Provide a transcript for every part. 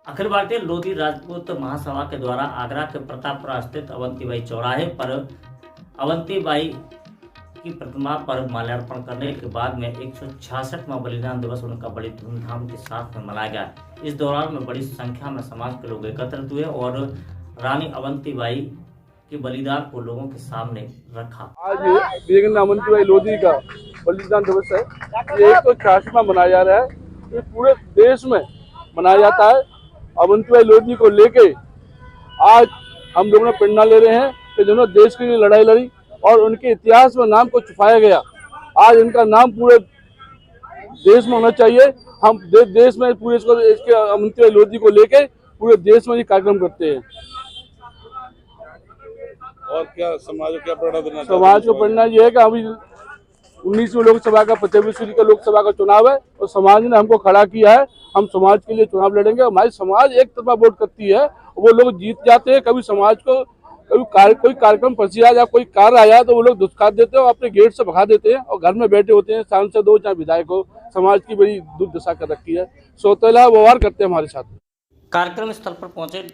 अखिल भारतीय लोधी राजपूत महासभा के द्वारा आगरा के प्रतापपुरा स्थित अवंतीबाई चौराहे पर अवंतीबाई की प्रतिमा पर माल्यार्पण करने के बाद में 166वां बलिदान दिवस उनका बड़ी धूमधाम के साथ में मनाया गया। इस दौरान में बड़ी संख्या में समाज के लोग एकत्रित हुए और रानी अवंतीबाई के बलिदान को लोगों के सामने रखा। आज अवंतीबाई लोधी का बलिदान दिवस है। ये 166वां मनाया जा रहा है। ये पूरे देश में मनाया जाता है। अवंतीबाई लोधी को लेके आज हम लोगों ने प्रेरणा ले रहे हैं कि जिन्होंने देश के लिए लड़ाई लड़ी और उनके इतिहास में नाम को छुपाया गया, आज इनका नाम पूरे देश में होना चाहिए। हम देश में पूरे इसके अवंतीबाई लोधी को लेके पूरे देश में ये कार्यक्रम करते हैं। और क्या समाज को क्या प्रेरणा देना? समाज को प्रेरणा ये है कि अभी 19वीं लोकसभा का 25वीं का लोकसभा का चुनाव है और समाज ने हमको खड़ा किया है। हम समाज के लिए चुनाव लड़ेंगे। हमारी समाज एक तरफा वोट करती है, वो लोग जीत जाते हैं। कभी समाज को कोई कार्यक्रम फंसी या कोई कार्य आया तो वो लोग दुष्कार देते हैं और अपने गेट से भगा देते हैं और घर में बैठे होते हैं। सांसद हो चाहे विधायक हो, समाज की बड़ी दुर्दशा कर रखी है। सौतेला व्यवहार करते हैं हमारे साथ। कार्यक्रम स्थल पर पहुंचे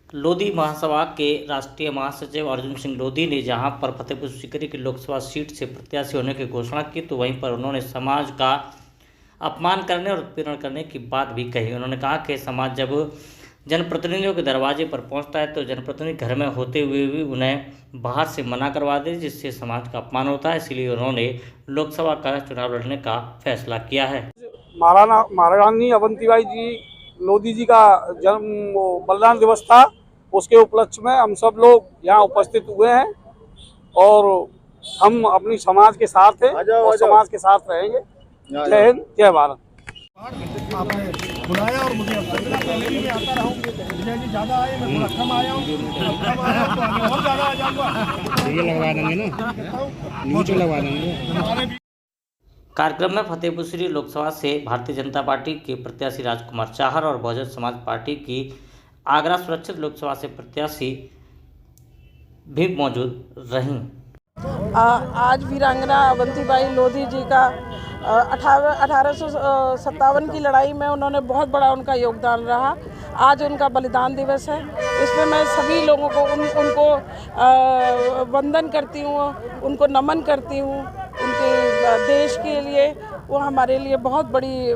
लोधी महासभा के राष्ट्रीय महासचिव अर्जुन सिंह लोधी ने जहां पर फतेहपुर सीकरी की लोकसभा सीट से प्रत्याशी होने की घोषणा की, तो वहीं पर उन्होंने समाज का अपमान करने और उत्पीड़न करने की बात भी कही। उन्होंने कहा कि समाज जब जनप्रतिनिधियों के दरवाजे पर पहुंचता है तो जनप्रतिनिधि घर में होते हुए भी उन्हें बाहर से मना करवा दे, जिससे समाज का अपमान होता है। इसलिए उन्होंने लोकसभा का चुनाव लड़ने का फैसला किया है। महारानी अवंतीबाई जी लोधी जी का जन्म बलिदान दिवस था, उसके उपलक्ष्य में हम सब लोग यहाँ उपस्थित हुए हैं और हम अपनी समाज के साथ हैं और समाज के साथ रहेंगे। जय हिंद, जय भारत। आपने बुलाया और मुझे पहले भी मैं आता रहा हूँ। विजय जी ज़्यादा आए, मैं थोड़ा कम आया हूँ, कम आया तो आगे और ज़्यादा आ जाऊँगा। ये लगवा देंगे ना, नीचे लगवा देंगे। कार्यक्रम में फतेहपुर सीकरी लोकसभा से भारतीय जनता पार्टी के प्रत्याशी राजकुमार चाहर और बहुजन समाज पार्टी की आगरा सुरक्षित लोकसभा से प्रत्याशी भी मौजूद रहीं। आज वीरांगना अवंतीबाई लोधी जी का 1857 की लड़ाई में उन्होंने बहुत बड़ा उनका योगदान रहा। आज उनका बलिदान दिवस है। इसमें मैं सभी लोगों को उनको वंदन करती हूँ, उनको नमन करती हूँ। उनके देश के लिए वो हमारे लिए बहुत बड़ी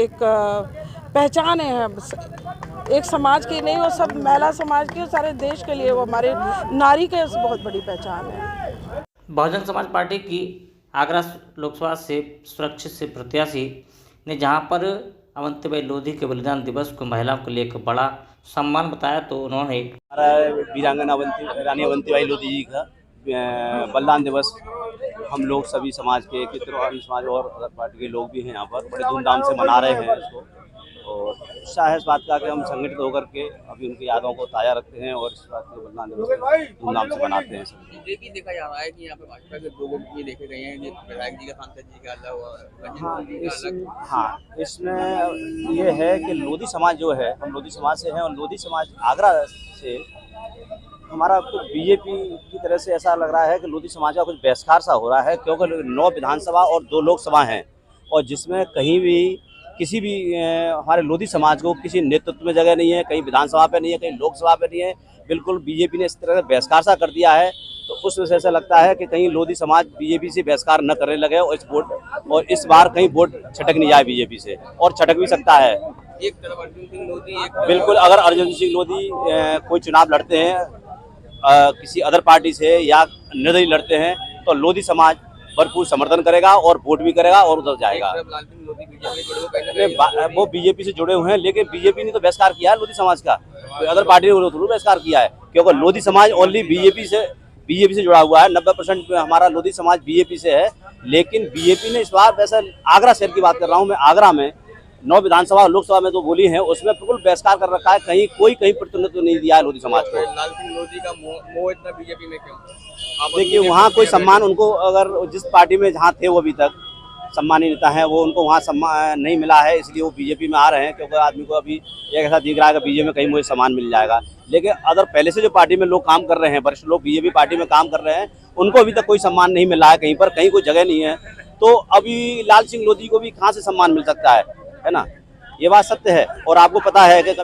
एक पहचान है। एक समाज की नहीं, वो सब महिला समाज की, सारे देश के लिए वो हमारे नारी के बहुत बड़ी पहचान है। बहुजन समाज पार्टी की आगरा लोकसभा से सुरक्षित से प्रत्याशी ने जहां पर अवंतीबाई लोधी के बलिदान दिवस को महिलाओं के लिए एक बड़ा सम्मान बताया, तो उन्होंने वीरांगना रानी अवंतीबाई लोधी जी का बलिदान दिवस हम लोग सभी समाज के समाज और अदर पार्टी के लोग भी हैं यहाँ पर बड़े धूमधाम से मना रहे हैं इसको। और उत्साह है इस बात का कि हम संगठित होकर के अभी उनकी यादों को ताज़ा रखते हैं और इस बात के बलिदान दिवस धूमधाम से मनाते हैं। ये भी देखा जा रहा है कि यहाँ पे भाजपा के दो लोग भी देखे गए हैं, विधायक जी का, सांसद जी का अलग। हाँ, इसमें ये है कि लोधी समाज जो है, हम लोधी समाज से हैं और लोधी समाज आगरा से हमारा कुछ बीजेपी की तरह से ऐसा लग रहा है कि लोधी समाज का कुछ बहिष्कार सा हो रहा है, क्योंकि 9 विधानसभा और 2 लोकसभा हैं और जिसमें कहीं भी किसी भी हमारे लोधी समाज को किसी नेतृत्व में जगह नहीं है, कहीं विधानसभा पे नहीं है, कहीं लोकसभा पे नहीं है। बिल्कुल बीजेपी ने इस तरह से बहिष्कार सा कर दिया है, तो उस वजह से लगता है कि कहीं लोधी समाज बीजेपी से बहिष्कार न करने लगे और इस बार कहीं वोट छटक नहीं जाए बीजेपी से, और छटक भी सकता है। एक तरफ अर्जुन सिंह लोधी, बिल्कुल, अगर अर्जुन सिंह लोधी कोई चुनाव लड़ते हैं किसी अदर पार्टी से या निर्दलीय लड़ते हैं तो लोधी समाज भरपूर समर्थन करेगा और वोट भी करेगा और उधर जाएगा। वो बीजेपी से जुड़े हुए हैं, लेकिन बीजेपी ने तो बहिष्कार किया है लोधी समाज का, तो अदर पार्टी ने जरूर बहिष्कार किया है, क्योंकि लोधी समाज ओनली बीजेपी से जुड़ा हुआ है। 90% हमारा लोधी समाज बीजेपी से है, लेकिन बीजेपी ने इस बार, वैसे आगरा शहर की बात कर रहा हूँ मैं, आगरा में 9 विधानसभा और लोकसभा में तो बोली है, उसमें बिल्कुल बहिष्कार कर रखा है। कहीं कोई प्रतिनिधित्व नहीं दिया है लोधी समाज को। लाल सिंह लोधी का मोह इतना बीजेपी में क्यों? देखिए, वहाँ कोई सम्मान उनको, अगर जिस पार्टी में जहाँ थे वो अभी तक सम्मानित नेता हैं, वो उनको वहाँ सम्मान नहीं मिला है, इसलिए वो बीजेपी में आ रहे हैं, क्योंकि आदमी को अभी एक ऐसा दिख रहा है कि बीजेपी में कहीं मुझे सम्मान मिल जाएगा। लेकिन अदर पहले से जो पार्टी में लोग काम कर रहे हैं, वरिष्ठ लोग बीजेपी पार्टी में काम कर रहे हैं, उनको अभी तक कोई सम्मान नहीं मिला है, कहीं पर कहीं कोई जगह नहीं है। तो अभी लाल सिंह लोधी को भी कहाँ से सम्मान मिल सकता है ना? ये बात सत्य है। और आपको पता है कि